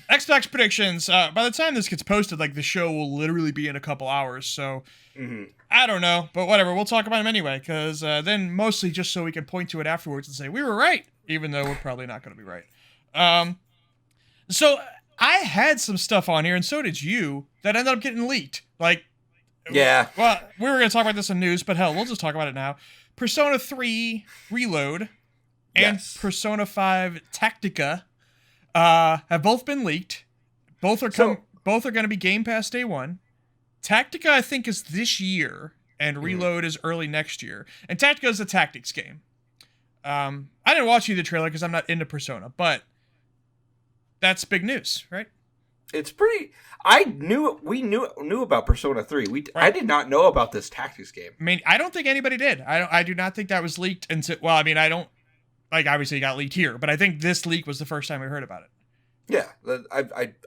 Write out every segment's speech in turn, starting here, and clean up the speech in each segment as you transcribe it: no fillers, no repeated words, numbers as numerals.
Xbox predictions. By the time this gets posted, like the show will literally be in a couple hours. So I don't know, but whatever. We'll talk about them anyway, because then mostly just so we can point to it afterwards and say we were right, even though we're probably not going to be right. So I had some stuff on here, and so did you, that ended up getting leaked. Like, yeah. Well, we were going to talk about this in news, but hell, we'll just talk about it now. Persona 3 Reload and Persona 5 Tactica have both been leaked. Both are going to be Game Pass day one. Tactica, I think, is this year, and Reload is early next year. And Tactica is a tactics game. I didn't watch either trailer because I'm not into Persona, but that's big news, right? It's pretty. We knew about Persona 3. I did not know about this tactics game. I mean, I don't think anybody did. I do not think that was leaked until. Well, I mean, I don't. Like, obviously, it got leaked here, but I think this leak was the first time we heard about it. Yeah,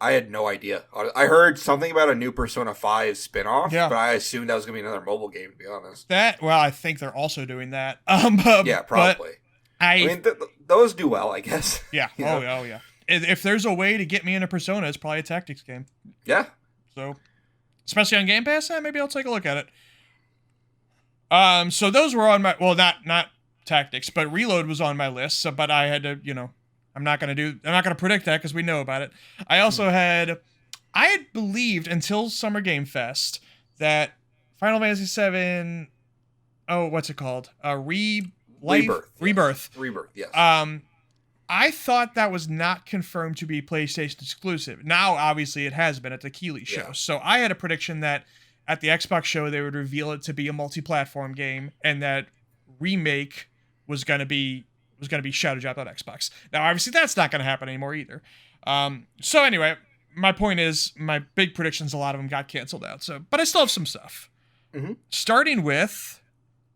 I had no idea. I heard something about a new Persona 5 spinoff, but I assumed that was going to be another mobile game, to be honest. I think they're also doing that. Yeah, probably. I mean, those do well, I guess. Yeah. Oh, yeah. If there's a way to get me into Persona, it's probably a tactics game. Yeah. So, especially on Game Pass, maybe I'll take a look at it. So those were on my, well, not tactics, but Reload was on my list. So, but I had to, I'm not going to predict that because we know about it. I also I had believed until Summer Game Fest that Final Fantasy VII, what's it called? Rebirth. Rebirth, yes. I thought that was not confirmed to be PlayStation exclusive. Now, obviously, it has been at the Keighley show. Yeah. So I had a prediction that at the Xbox show, they would reveal it to be a multi-platform game, and that Remake was going to be shadow dropped on Xbox. Now, obviously, that's not going to happen anymore either. So anyway, my point is, my big predictions, a lot of them got canceled out. So, but I still have some stuff. Starting with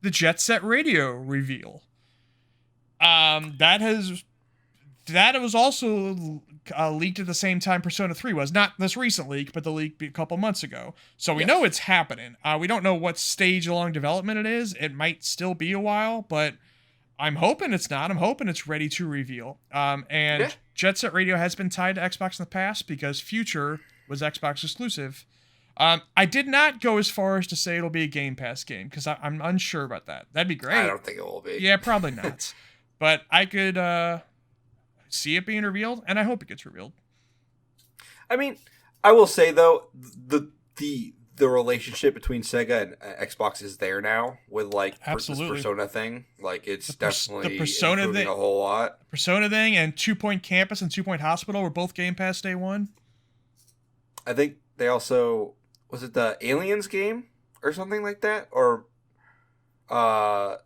the Jet Set Radio reveal. That was also leaked at the same time Persona 3 was. Not this recent leak, but the leak a couple months ago. So we know it's happening. We don't know what stage along development it is. It might still be a while, but I'm hoping it's not. I'm hoping it's ready to reveal. Jet Set Radio has been tied to Xbox in the past because Future was Xbox exclusive. I did not go as far as to say it'll be a Game Pass game because I'm unsure about that. That'd be great. I don't think it will be. Yeah, probably not. But I could see it being revealed, and I hope it gets revealed. I mean, I will say though, the relationship between Sega and Xbox is there now with like this Persona thing. Like it's definitely the Persona thing, a whole lot. Persona thing and 2 Point Campus and 2 Point Hospital were both Game Pass day one. I think they also was it the Aliens game or something like that, or not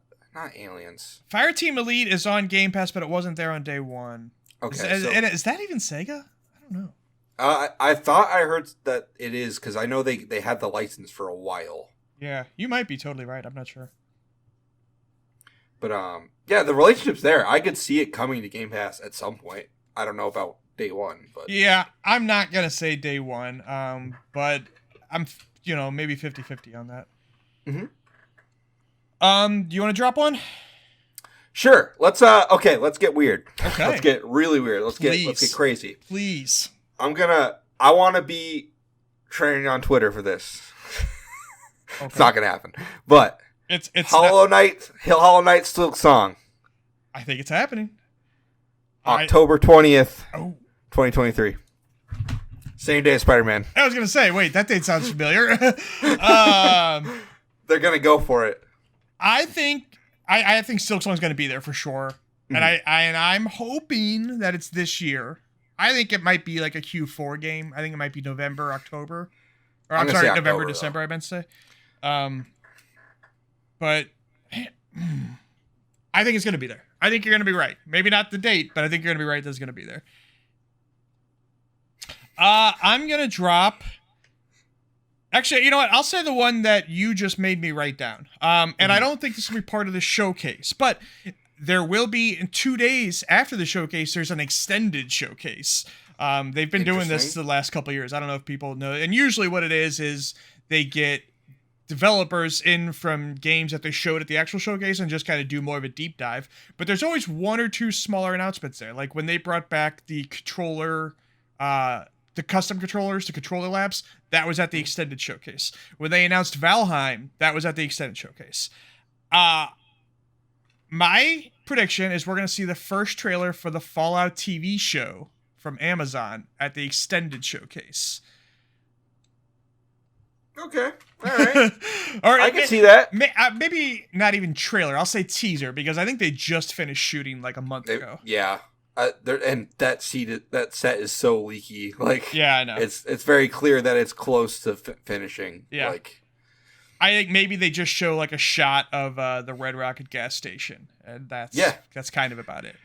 Aliens. Fireteam Elite is on Game Pass, but it wasn't there on day one. Okay, is that even Sega? I don't know. I thought I heard that it is because I know they had the license for a while. Yeah, you might be totally right. I'm not sure. But yeah, the relationship's there. I could see it coming to Game Pass at some point. I don't know about day one, but yeah, I'm not gonna say day one. But I'm maybe 50-50 on that. Do you want to drop one? Sure. Let's get weird. Okay. Let's get really weird. Let's get crazy. Please. I want to be trending on Twitter for this. Okay. It's not going to happen. But it's Hollow Knight Silk Song. I think it's happening. October 20th, 2023. Same day as Spider-Man. I was going to say, wait, that date sounds familiar. They're going to go for it. I think Silk Song's going to be there for sure. And I'm hoping that it's this year. I think it might be like a Q4 game. I think it might be November, October. Or I'm sorry, November, December, I meant to say. But I think it's going to be there. I think you're going to be right. Maybe not the date, but I think you're going to be right that it's going to be there. I'm going to drop... Actually, you know what? I'll say the one that you just made me write down. And I don't think this will be part of the showcase, but there will be in 2 days after the showcase, there's an extended showcase. They've been doing this the last couple of years. I don't know if people know. And usually what it is they get developers in from games that they showed at the actual showcase and just kind of do more of a deep dive. But there's always one or two smaller announcements there. Like when they brought back the controller the custom controllers, the controller labs, that was at the extended showcase. When they announced Valheim, that was at the extended showcase. My prediction is we're going to see the first trailer for the Fallout TV show from Amazon at the extended showcase. Okay. All right. Or I can see that. Maybe not even trailer. I'll say teaser because I think they just finished shooting like a month ago. Yeah. And that set is so leaky. Like, yeah, I know. It's very clear that it's close to finishing. Yeah. Like, I think maybe they just show like a shot of the Red Rocket gas station, and that's kind of about it.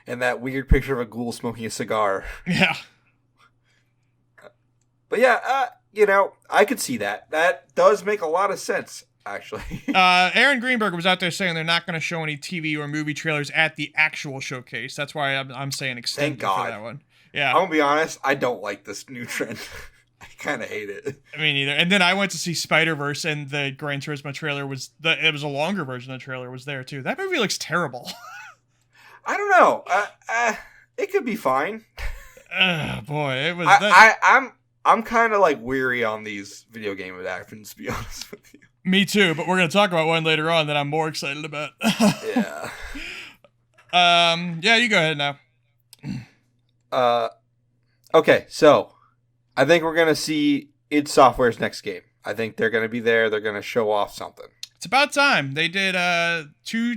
And that weird picture of a ghoul smoking a cigar. Yeah. But yeah, I could see that. That does make a lot of sense, actually. Aaron Greenberg was out there saying they're not going to show any TV or movie trailers at the actual showcase. That's why I'm saying extended for that one. Yeah. I'm going to be honest, I don't like this new trend. I kind of hate it. Me neither. And then I went to see Spider-Verse, and the Gran Turismo trailer it was a longer version of the trailer was there, too. That movie looks terrible. I don't know. It could be fine. Boy, it was... I'm kind of like weary on these video game adaptations, to be honest with you. Me too, but we're going to talk about one later on that I'm more excited about. Yeah. Yeah, you go ahead now. Okay, so I think we're going to see id Software's next game. I think they're going to be there. They're going to show off something. It's about time. They did 2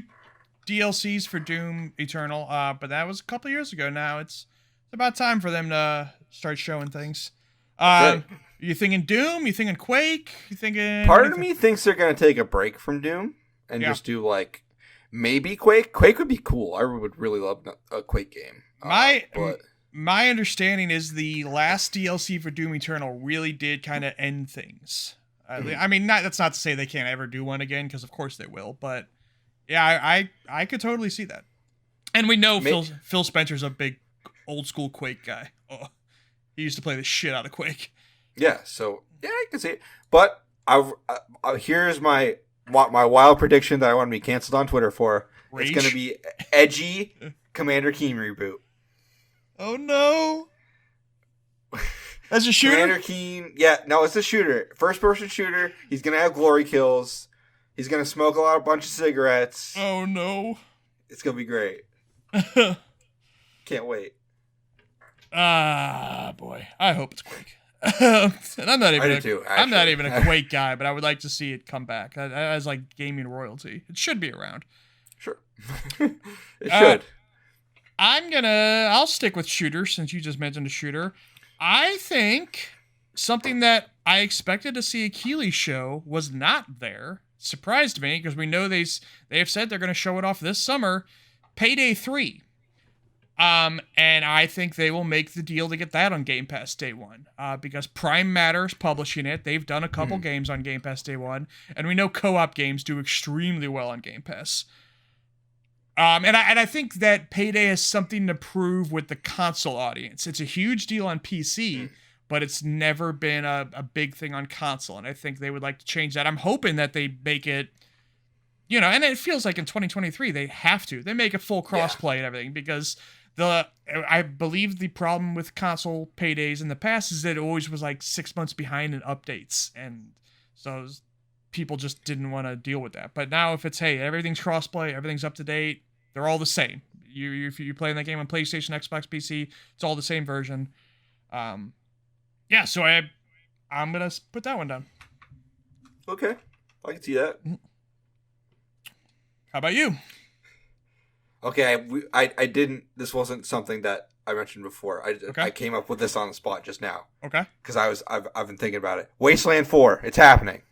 DLCs for Doom Eternal, but that was a couple years ago now. It's about time for them to start showing things. You thinking Doom? You thinking Quake? You thinking? Part of me thinks they're going to take a break from Doom and just do like maybe Quake. Quake would be cool. I would really love a Quake game. My understanding is the last DLC for Doom Eternal really did kind of end things. I mean, that's not to say they can't ever do one again, because of course they will. But yeah, I could totally see that. And we know Phil Spencer's a big old school Quake guy. Oh, he used to play the shit out of Quake. Yeah, so yeah, I can see it. But here's my wild prediction that I want to be canceled on Twitter for. Rage? It's going to be edgy Commander Keen reboot. Oh no! As a shooter? Commander Keen, no, it's a shooter, first person shooter. He's going to have glory kills. He's going to smoke a bunch of cigarettes. Oh no! It's going to be great. Can't wait. Boy, I hope it's Quake. And I'm not even a Quake guy, but I would like to see it come back as like gaming royalty. It should be around. Sure. It should. I'll stick with shooter since you just mentioned a shooter. I think something that I expected to see a Keighley show was not there. Surprised me because we know they have said they're going to show it off this summer. Payday 3. And I think they will make the deal to get that on Game Pass day one. Because Prime Matter's publishing it. They've done a couple games on Game Pass day one. And we know co-op games do extremely well on Game Pass. And I think that Payday has something to prove with the console audience. It's a huge deal on PC, but it's never been a big thing on console. And I think they would like to change that. I'm hoping that they make it, and it feels like in 2023, they have to. They make it full crossplay and everything because I believe the problem with console Paydays in the past is that it always was like 6 months behind in updates. And so people just didn't want to deal with that. But now if it's, hey, everything's crossplay, everything's up to date, they're all the same. If you're playing that game on PlayStation, Xbox, PC, it's all the same version. So I'm going to put that one down. Okay. I can see that. How about you? Okay, I didn't. This wasn't something that I mentioned before. I came up with this on the spot just now. Okay. Because I've been thinking about it. Wasteland 4. It's happening.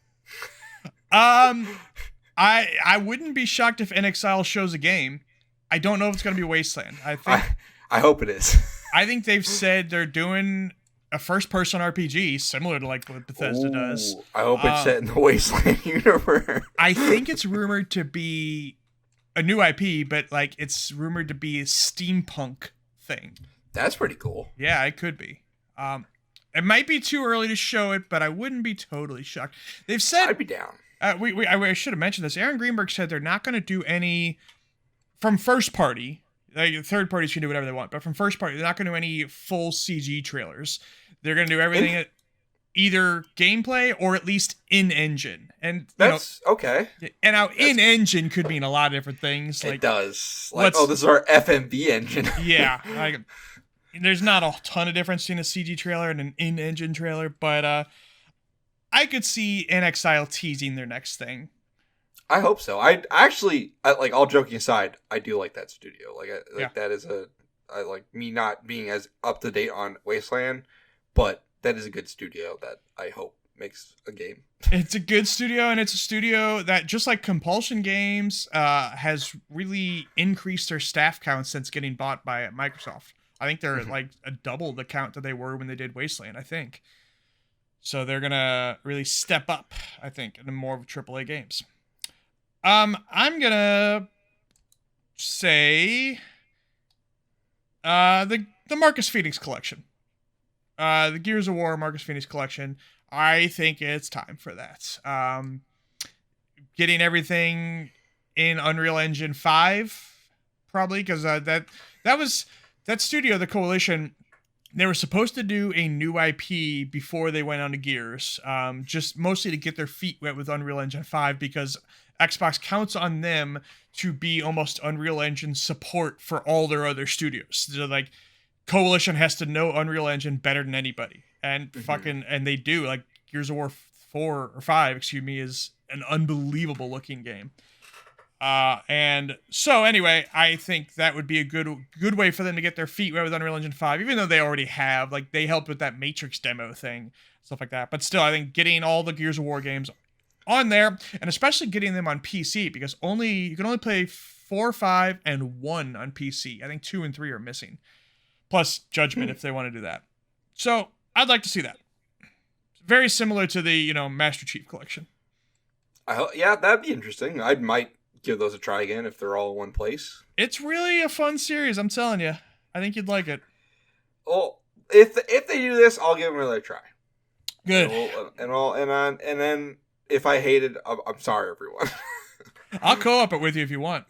I wouldn't be shocked if NXIL shows a game. I don't know if it's going to be Wasteland. I hope it is. I think they've said they're doing a first-person RPG similar to like what Bethesda does. I hope it's set in the Wasteland universe. I think it's rumored to be a new IP, but like it's rumored to be a steampunk thing. That's pretty cool. Yeah, it could be. It might be too early to show it, but I wouldn't be totally shocked. They've said I'd be down. I should have mentioned this. Aaron Greenberg said they're not going to do any from first party. Like, third parties can do whatever they want, but from first party, they're not going to do any full CG trailers. They're going to do everything either gameplay or at least in-engine. And that's okay. And now in-engine could mean a lot of different things. Like, it does. Like, this is our FMV engine. Yeah. Like, there's not a ton of difference between a CG trailer and an in-engine trailer, but I could see NXIL teasing their next thing. I hope so. I actually, like, all joking aside, I do like that studio. That is I like me not being as up to date on Wasteland, but that is a good studio that I hope makes a game. It's a good studio, and it's a studio that, just like Compulsion Games, has really increased their staff count since getting bought by Microsoft. I think they're like a double the count that they were when they did Wasteland, I think. So they're gonna really step up, I think, in more of AAA games. I'm gonna say the Marcus Phoenix collection. The Gears of War Marcus Phoenix collection. I think it's time for that. Getting everything in Unreal Engine 5, probably, because that studio, the Coalition, they were supposed to do a new IP before they went on to Gears, just mostly to get their feet wet with Unreal Engine 5, because Xbox counts on them to be almost Unreal Engine support for all their other studios. So, like, Coalition has to know Unreal Engine better than anybody, and and they do. Like, Gears of War 4 or 5, is an unbelievable looking game. And so anyway, I think that would be a good way for them to get their feet wet with Unreal Engine 5, even though they already have. Like, they helped with that Matrix demo thing, stuff like that. But still, I think getting all the Gears of War games on there, and especially getting them on PC, because you can only play 4, 5, and 1 on PC. I think 2 and 3 are missing. Plus Judgment if they want to do that. So I'd like to see that. Very similar to the, Master Chief Collection. Yeah, that'd be interesting. I might give those a try again if they're all in one place. It's really a fun series, I'm telling you. I think you'd like it. Well, if they do this, I'll give them another try. Good. And then if I hate it, I'm sorry, everyone. I'll co-op it with you if you want.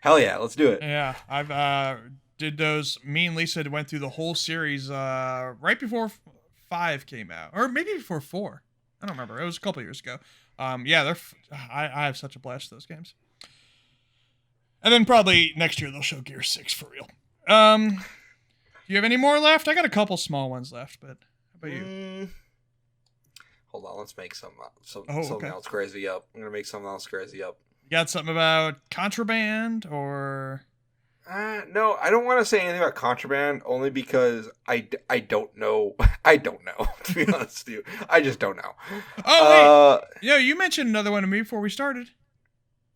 Hell yeah, let's do it. Yeah, I've did those. Me and Lisa went through the whole series right before 5 came out, or maybe before 4. I don't remember. It was a couple years ago. Yeah, I have such a blast with those games. And then probably next year they'll show Gear 6 for real. Do you have any more left? I got a couple small ones left, but how about you? Hold on, let's make something else crazy up. I'm gonna make something else crazy up. You got something about Contraband or? No, I don't want to say anything about Contraband, only because I don't know. I don't know, to be honest with you. I just don't know. Oh, wait. You mentioned another one to me before we started.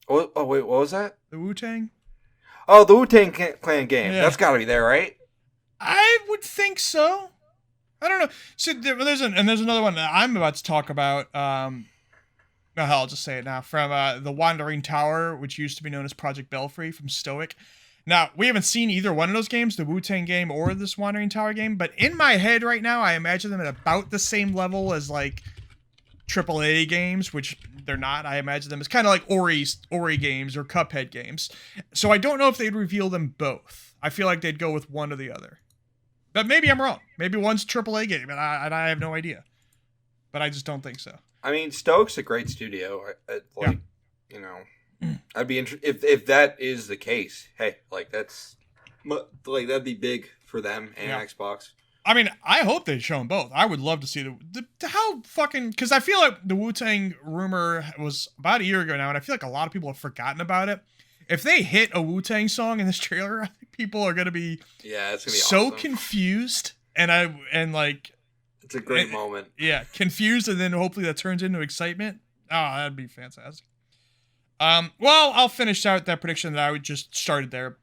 Oh, wait, what was that? The Wu-Tang? Oh, the Wu-Tang Clan game. Yeah. That's got to be there, right? I would think so. I don't know. So there's another one that I'm about to talk about. I'll just say it now. From The Wandering Tower, which used to be known as Project Belfry from Stoic. Now, we haven't seen either one of those games, the Wu-Tang game or this Wandering Tower game, but in my head right now, I imagine them at about the same level as, like, AAA games, which they're not. I imagine them as kind of like Ori games or Cuphead games. So I don't know if they'd reveal them both. I feel like they'd go with one or the other. But maybe I'm wrong. Maybe one's AAA game, and I have no idea. But I just don't think so. I mean, Stoke's a great studio. I'd be interested if that is the case. Hey, that'd be big for them and Xbox. I mean, I hope they show them both. I would love to see because I feel like the Wu-Tang rumor was about a year ago now, and I feel like a lot of people have forgotten about it. If they hit a Wu-Tang song in this trailer, I think people are gonna be it's gonna be so awesome. Confused, it's a great moment. Yeah, confused, and then hopefully that turns into excitement. Oh, that'd be fantastic. Well, I'll finish out that prediction that I just started there.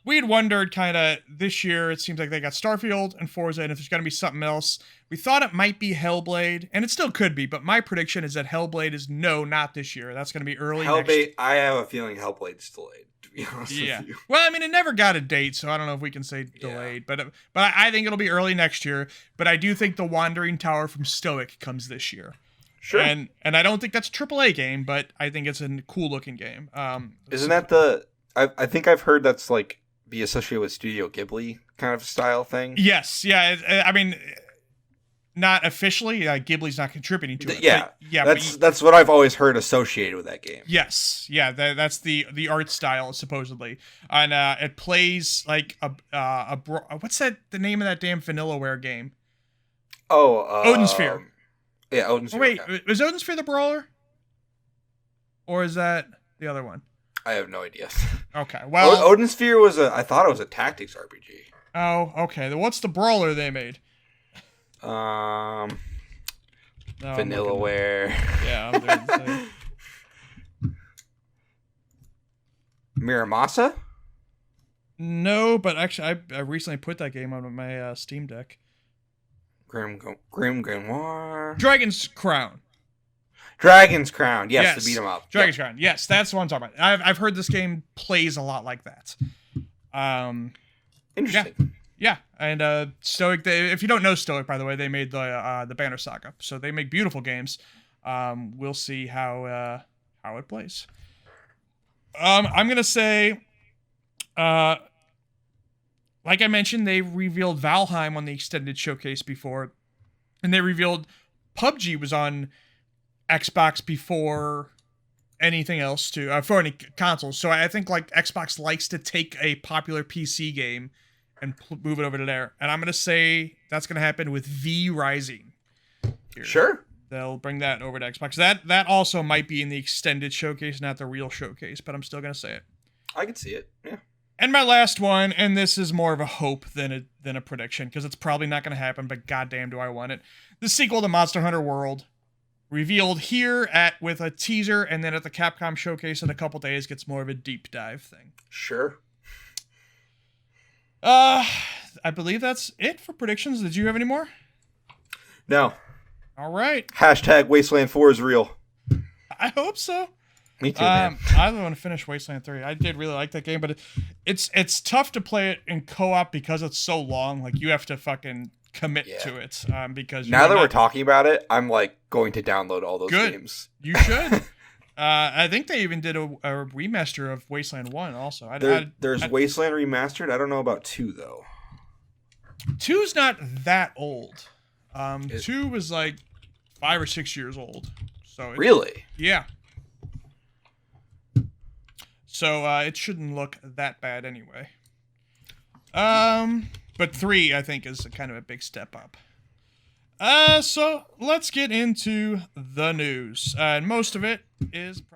We had wondered kind of this year, it seems like they got Starfield and Forza, and if there's going to be something else, we thought it might be Hellblade, and it still could be, but my prediction is that Hellblade is not this year. That's going to be early next year. I have a feeling Hellblade's delayed, to be honest with you. Well, I mean, it never got a date, so I don't know if we can say delayed, but I think it'll be early next year, but I do think The Wandering Tower from Stoic comes this year. Sure. And I don't think that's a AAA game, but I think it's a cool looking game. Isn't that the I think I've heard that's like be associated with Studio Ghibli kind of style thing. Yes, yeah. I mean, not officially. Ghibli's not contributing to it. Yeah, yeah. That's what I've always heard associated with that game. Yes, yeah. That's the art style supposedly, and it plays like what's that? The name of that damn Vanillaware game? Oh, Odin Sphere. Yeah, Odin Sphere. Wait, okay. was Odin Sphere the brawler, or is that the other one? I have no idea. Okay, well, Odin Sphere was I thought it was a tactics RPG. Oh, okay. Then what's the brawler they made? No, Vanillaware. Yeah, I'm doing the same. Miramasa? No, but actually, I recently put that game on my Steam Deck. Grim Grimoire. Dragon's Crown. Dragon's Crown. Yes, to beat 'em up. Dragon's Crown. Yes, that's what I'm talking about. I've heard this game plays a lot like that. Interesting. Yeah, and Stoic. If you don't know Stoic, by the way, they made the Banner Saga, so they make beautiful games. We'll see how it plays. I'm gonna say, like I mentioned, they revealed Valheim on the extended showcase before, and they revealed PUBG was on Xbox before anything else for any consoles. So I think like Xbox likes to take a popular PC game and move it over to there. And I'm going to say that's going to happen with V Rising. Here. Sure. They'll bring that over to Xbox. That also might be in the extended showcase, not the real showcase, but I'm still going to say it. I can see it. Yeah. And my last one, and this is more of a hope than a prediction, because it's probably not going to happen, but goddamn do I want it. The sequel to Monster Hunter World, revealed here with a teaser, and then at the Capcom showcase in a couple days, gets more of a deep dive thing. Sure. I believe that's it for predictions. Did you have any more? No. All right. # Wasteland 4 is real. I hope so. Me too, man. I want to finish Wasteland 3. I did really like that game, but it's tough to play it in co-op because it's so long. Like, you have to fucking commit to it. Because now that we're talking about it, I'm like going to download all those games. You should. I think they even did a remaster of Wasteland 1 also. There's Wasteland Remastered. I don't know about 2, though. 2's not that old. 2 was like 5 or 6 years old. So really? Yeah. So it shouldn't look that bad anyway. But 3, I think, is kind of a big step up. So let's get into the news. And most of it is